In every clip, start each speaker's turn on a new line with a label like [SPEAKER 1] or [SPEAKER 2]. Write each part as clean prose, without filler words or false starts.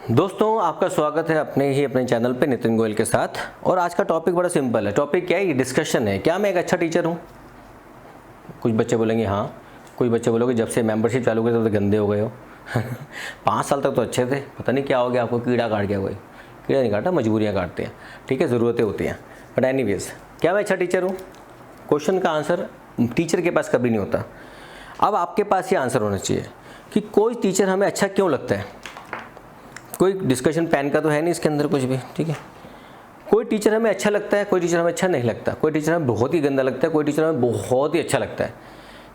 [SPEAKER 1] दोस्तों आपका स्वागत है अपने चैनल पे नितिन गोयल के साथ। और आज का टॉपिक बड़ा सिंपल है। टॉपिक क्या है? ये डिस्कशन है, क्या मैं एक अच्छा टीचर हूँ। कुछ बच्चे बोलेंगे हाँ, कुछ बच्चे बोलोगे जब से मेंबरशिप चालू करी तब तो गंदे हो गए हो 5 साल तक तो अच्छे थे, पता नहीं क्या हो गया आपको, कीड़ा काट गया कोई। कीड़ा नहीं काटा, मजबूरियाँ काटते हैं, ठीक है, ज़रूरतें होती हैं। बट एनीवेज, क्या मैं अच्छा टीचर हूँ? क्वेश्चन का आंसर टीचर के पास कभी नहीं होता। अब आपके पास ये आंसर होना चाहिए कि कोई टीचर हमें अच्छा क्यों लगता है। कोई डिस्कशन पेन का तो है नहीं इसके अंदर कुछ भी, ठीक है। कोई टीचर हमें अच्छा लगता है, कोई टीचर हमें अच्छा नहीं लगता, कोई टीचर हमें बहुत ही गंदा लगता है, कोई टीचर हमें बहुत ही अच्छा लगता है।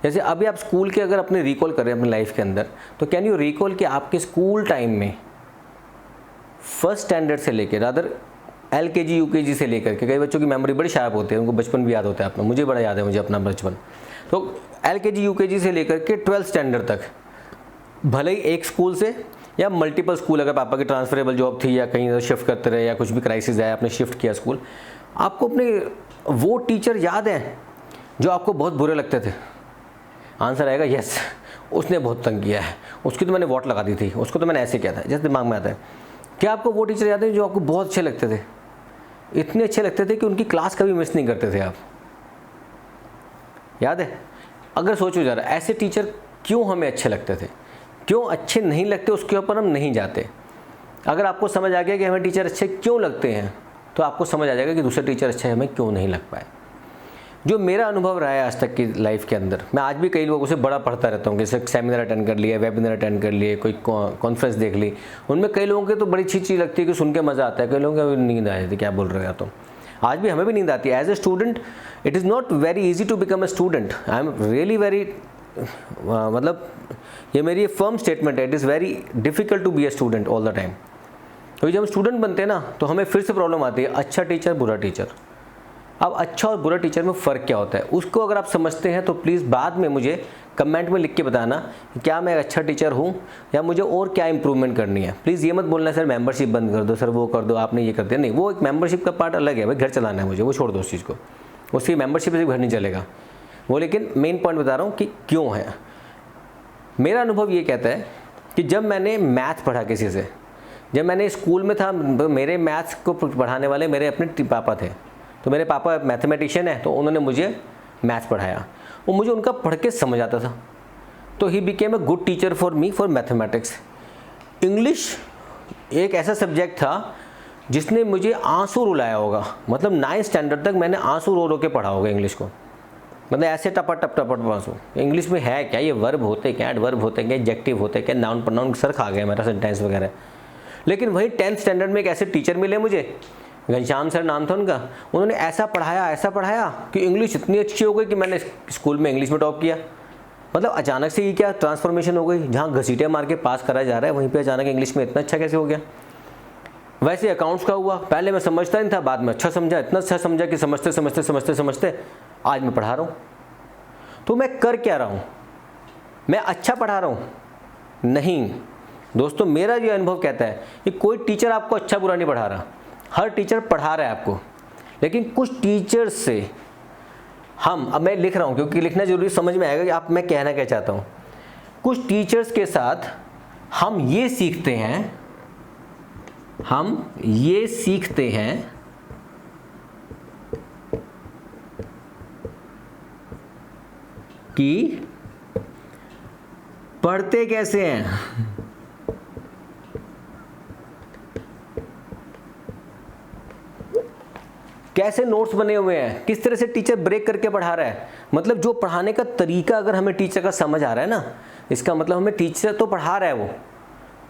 [SPEAKER 1] जैसे अभी आप स्कूल के अगर अपने रिकॉल करें अपनी लाइफ के अंदर, तो कैन यू रिकॉल कि आपके स्कूल टाइम में फर्स्ट स्टैंडर्ड से लेकर रादर LKG UKG से लेकर के, कई बच्चों की मेमोरी बड़ी शार्प होती है, उनको बचपन भी याद होता है अपना, मुझे बड़ा याद है मुझे अपना बचपन। तो LKG UKG से लेकर के 12th स्टैंडर्ड तक, भले ही एक स्कूल से या मल्टीपल स्कूल, अगर पापा की ट्रांसफरेबल जॉब थी या कहीं शिफ्ट करते रहे या कुछ भी क्राइसिस आया आपने शिफ्ट किया स्कूल, आपको अपने वो टीचर याद हैं जो आपको बहुत बुरे लगते थे? आंसर आएगा यस, उसने बहुत तंग किया है, उसकी तो मैंने वोट लगा दी थी, उसको तो मैंने ऐसे किया था, जैसे दिमाग में आता है। क्या आपको वो टीचर याद है जो आपको बहुत अच्छे लगते थे? इतने अच्छे लगते थे कि उनकी क्लास कभी मिस नहीं करते थे आप, याद है? अगर सोचो ज़रा, ऐसे टीचर क्यों हमें अच्छे लगते थे, क्यों अच्छे नहीं लगते, उसके ऊपर हम नहीं जाते। अगर आपको समझ आ गया कि हमें टीचर अच्छे क्यों लगते हैं, तो आपको समझ आ जाएगा कि दूसरे टीचर अच्छे हमें क्यों नहीं लग पाए। जो मेरा अनुभव रहा है आज तक की लाइफ के अंदर, मैं आज भी कई लोगों से बड़ा पढ़ता रहता हूँ, जैसे सेमिनार अटेंड कर लिया, वेबिनार अटेंड कर लिए, कोई कॉन्फ्रेंस देख ली, उनमें कई लोगों के तो बड़ी अच्छी चीज़ लगती है कि सुन के मज़ा आता है, कई लोगों को नींद आ जाती है, क्या बोल रहे हो तुम। आज भी हमें भी नींद आती है। As a student it is not very easy to become a student. I am really very, मतलब ये मेरी फर्म स्टेटमेंट है, it is very difficult to be a student all the time. क्योंकि जब हम स्टूडेंट बनते हैं ना, तो हमें फिर से प्रॉब्लम आती है, अच्छा टीचर बुरा टीचर। अब अच्छा और बुरा टीचर में फ़र्क क्या होता है, उसको अगर आप समझते हैं तो प्लीज़ बाद में मुझे कमेंट में लिख के बताना कि क्या मैं एक अच्छा टीचर हूँ या मुझे और क्या इंप्रूवमेंट करनी है। प्लीज़ ये मत बोलना सर मेंबरशिप बंद कर दो, सर वो कर दो, आपने ये कर दिया। नहीं, वो एक मेंबरशिप का पार्ट अलग है भाई, घर चलाना है मुझे, वो छोड़ दो उस चीज़ को, उसकी मेंबरशिप से घर नहीं चलेगा वो। लेकिन मेन पॉइंट बता रहा हूँ कि क्यों है। मेरा अनुभव ये कहता है कि जब मैंने मैथ पढ़ा किसी से, जब मैंने स्कूल में था, मेरे मैथ्स को पढ़ाने वाले मेरे अपने पापा थे। तो मेरे पापा मैथमेटिशियन है, तो उन्होंने मुझे मैथ्स पढ़ाया, वो मुझे उनका पढ़ के समझ आता था। तो he became a good teacher for me for mathematics. English एक ऐसा सब्जेक्ट था जिसने मुझे आंसू रुलाया होगा, मतलब 9th स्टैंडर्ड तक मैंने आंसू रो रो के पढ़ा होगा इंग्लिश को, मतलब ऐसे टपट आंसू। इंग्लिश में है क्या, ये वर्ब होते क्या, एडवर्ब होते क्या, एडजेक्टिव होते क्या, नाउन प्रोनाउन सर खा गया मेरा, सेंटेंस वगैरह। लेकिन वही 10th स्टैंडर्ड में एक ऐसे टीचर मिले मुझे, घनश्याम सर नाम था उनका, उन्होंने ऐसा पढ़ाया कि इंग्लिश इतनी अच्छी हो गई कि मैंने स्कूल में इंग्लिश में टॉप किया। मतलब अचानक से ये क्या ट्रांसफॉर्मेशन हो गई, जहाँ घसीटे मार के पास करा जा रहा है वहीं पे अचानक इंग्लिश में इतना अच्छा कैसे हो गया। वैसे अकाउंट्स का हुआ, पहले मैं समझता नहीं था, बाद में अच्छा समझा, इतना अच्छा समझा कि समझते आज मैं पढ़ा रहा हूँ। तो मैं कर क्या रहा हूँ, मैं अच्छा पढ़ा रहा हूँ? नहीं दोस्तों, मेरा जो अनुभव कहता है कि कोई टीचर आपको अच्छा बुरा नहीं पढ़ा रहा, हर टीचर पढ़ा रहा है आपको। लेकिन कुछ टीचर्स से अब मैं लिख रहा हूँ क्योंकि लिखना जरूरी, समझ में आएगा कि आप मैं कहना क्या चाहता हूँ। कुछ टीचर्स के साथ हम ये सीखते हैं कि पढ़ते कैसे हैं, कैसे नोट्स बने हुए हैं, किस तरह से टीचर ब्रेक करके पढ़ा रहा है। मतलब जो पढ़ाने का तरीका अगर हमें टीचर का समझ आ रहा है ना, इसका मतलब हमें टीचर तो पढ़ा रहा है वो।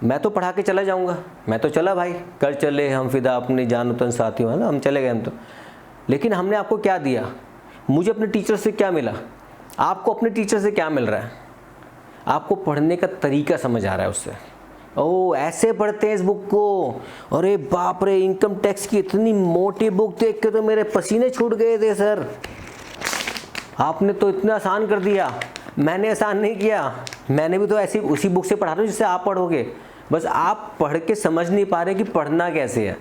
[SPEAKER 1] मैं तो पढ़ा के चला जाऊंगा, मैं तो चला भाई, कर चले हम फिदा अपनी जान उतन साथियों, है ना, हम चले गए हम तो। लेकिन हमने आपको क्या दिया, मुझे अपने टीचर से क्या मिला, आपको अपने टीचर से क्या मिल रहा है? आपको पढ़ने का तरीका समझ आ रहा है उससे। ओह ऐसे पढ़ते हैं इस बुक को, अरे बाप रे, इनकम टैक्स की इतनी मोटी बुक देख के तो मेरे पसीने छूट गए थे सर, आपने तो इतना आसान कर दिया। मैंने आसान नहीं किया, मैंने भी तो ऐसी उसी बुक से पढ़ा रहा हूँ जिससे आप पढ़ोगे, बस आप पढ़ के समझ नहीं पा रहे कि पढ़ना कैसे है।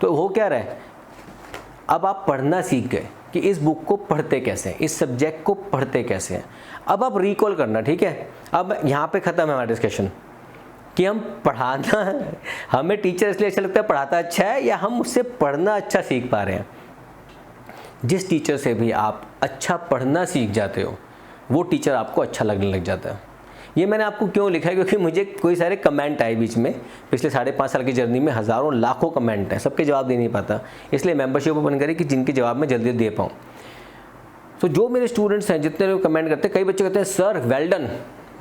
[SPEAKER 1] तो हो क्या रहा है, अब आप पढ़ना सीख गए कि इस बुक को पढ़ते कैसे हैं, इस सब्जेक्ट को पढ़ते कैसे हैं। अब आप रिकॉल करना, ठीक है। अब यहाँ पे ख़त्म है हमारा डिस्कशन। कि हम पढ़ाना, हमें टीचर इसलिए अच्छा लगता है पढ़ाता अच्छा है, या हम उससे पढ़ना अच्छा सीख पा रहे हैं। जिस टीचर से भी आप अच्छा पढ़ना सीख जाते हो वो टीचर आपको अच्छा लगने लग जाता है। ये मैंने आपको क्यों लिखा है, क्योंकि मुझे कोई सारे कमेंट आए बीच में, पिछले 5.5 साल की जर्नी में हज़ारों लाखों कमेंट हैं, सबके जवाब दे नहीं पाता, इसलिए मेंबरशिप ओपन करी कि जिनके जवाब मैं जल्दी दे पाऊँ। तो जो मेरे स्टूडेंट्स हैं जितने लोग कमेंट करते हैं, कई बच्चे कहते हैं सर वेल डन,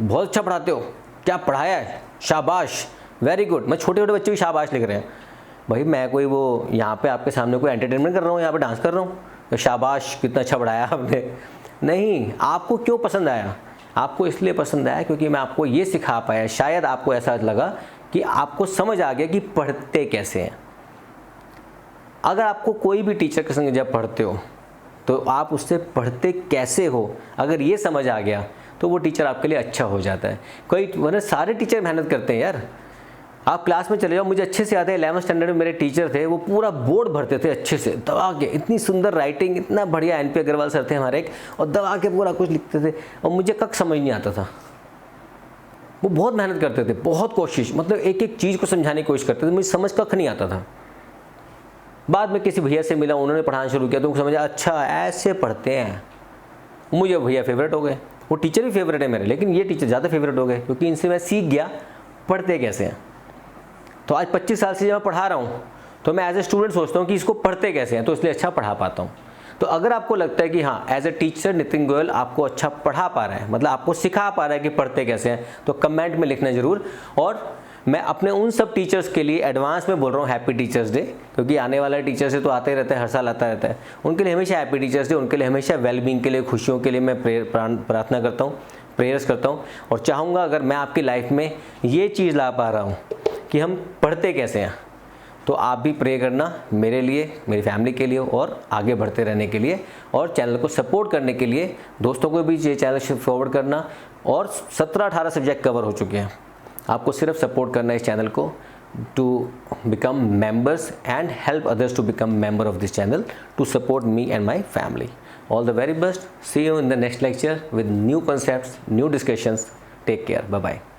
[SPEAKER 1] बहुत अच्छा पढ़ाते हो, क्या पढ़ाया है, शाबाश, वेरी गुड। मैं छोटे छोटे बच्चे भी शाबाश लिख रहे हैं। भाई मैं कोई वो यहाँ पे आपके सामने कोई एंटरटेनमेंट कर रहा हूँ, यहाँ पे डांस कर रहा हूँ, तो शाबाश कितना अच्छा पढ़ाया आपने। नहीं, आपको क्यों पसंद आया? आपको इसलिए पसंद आया क्योंकि मैं आपको ये सिखा पाया, शायद आपको ऐसा लगा कि आपको समझ आ गया कि पढ़ते कैसे हैं। अगर आपको कोई भी टीचर के संग जब पढ़ते हो तो आप उससे पढ़ते कैसे हो, अगर ये समझ आ गया तो वो टीचर आपके लिए अच्छा हो जाता है। कोई वरना सारे टीचर मेहनत करते हैं यार। आप क्लास में चले जाओ, मुझे अच्छे से याद है 11th स्टैंडर्ड में मेरे टीचर थे, वो पूरा बोर्ड भरते थे अच्छे से दबा के, इतनी सुंदर राइटिंग, इतना बढ़िया। NP अग्रवाल सर थे हमारे एक, और दबा के पूरा कुछ लिखते थे, और मुझे कख समझ नहीं आता था। वो बहुत मेहनत करते थे, बहुत कोशिश, मतलब एक एक चीज़ को समझाने की कोशिश करते थे, मुझे समझ कख नहीं आता था। बाद में किसी भैया से मिला, उन्होंने पढ़ाना शुरू किया तो उनको समझा अच्छा ऐसे पढ़ते हैं। मुझे भैया फेवरेट हो गए, वो टीचर भी फेवरेट है मेरे, लेकिन ये टीचर ज़्यादा फेवरेट हो गए क्योंकि इनसे मैं सीख गया पढ़ते कैसे हैं। तो आज 25 साल से जब मैं पढ़ा रहा हूँ तो मैं एज ए स्टूडेंट सोचता हूँ कि इसको पढ़ते कैसे हैं, तो इसलिए अच्छा पढ़ा पाता हूँ। तो अगर आपको लगता है कि हाँ as a teacher Nitin Goyal आपको अच्छा पढ़ा पा रहा है, मतलब आपको सिखा पा रहा है कि पढ़ते कैसे हैं, तो कमेंट में लिखना ज़रूर। और मैं अपने उन सब टीचर्स के लिए एडवांस में बोल रहा हूँ हैप्पी टीचर्स डे, क्योंकि आने वाला टीचर्स डे तो आते ही रहता है, हर साल आता रहता है। उनके लिए हमेशा हैप्पी टीचर्स डे, उनके लिए हमेशा वेलबींग के लिए, खुशियों के लिए मैं प्रार्थना करता हूँ, प्रेयर्स करता हूँ। और चाहूँगा अगर मैं आपकी लाइफ में ये चीज़ ला पा रहा हूँ कि हम पढ़ते कैसे हैं, तो आप भी प्रे करना मेरे लिए, मेरी फैमिली के लिए, और आगे बढ़ते रहने के लिए, और चैनल को सपोर्ट करने के लिए दोस्तों को भी ये चैनल फॉरवर्ड करना। और 17-18 सब्जेक्ट कवर हो चुके हैं, आपको सिर्फ सपोर्ट करना है इस चैनल को, to become members and help others to become member of this channel, to support me and my family. All the very best, see you in the next lecture with new concepts, new discussions. Take care. Bye bye.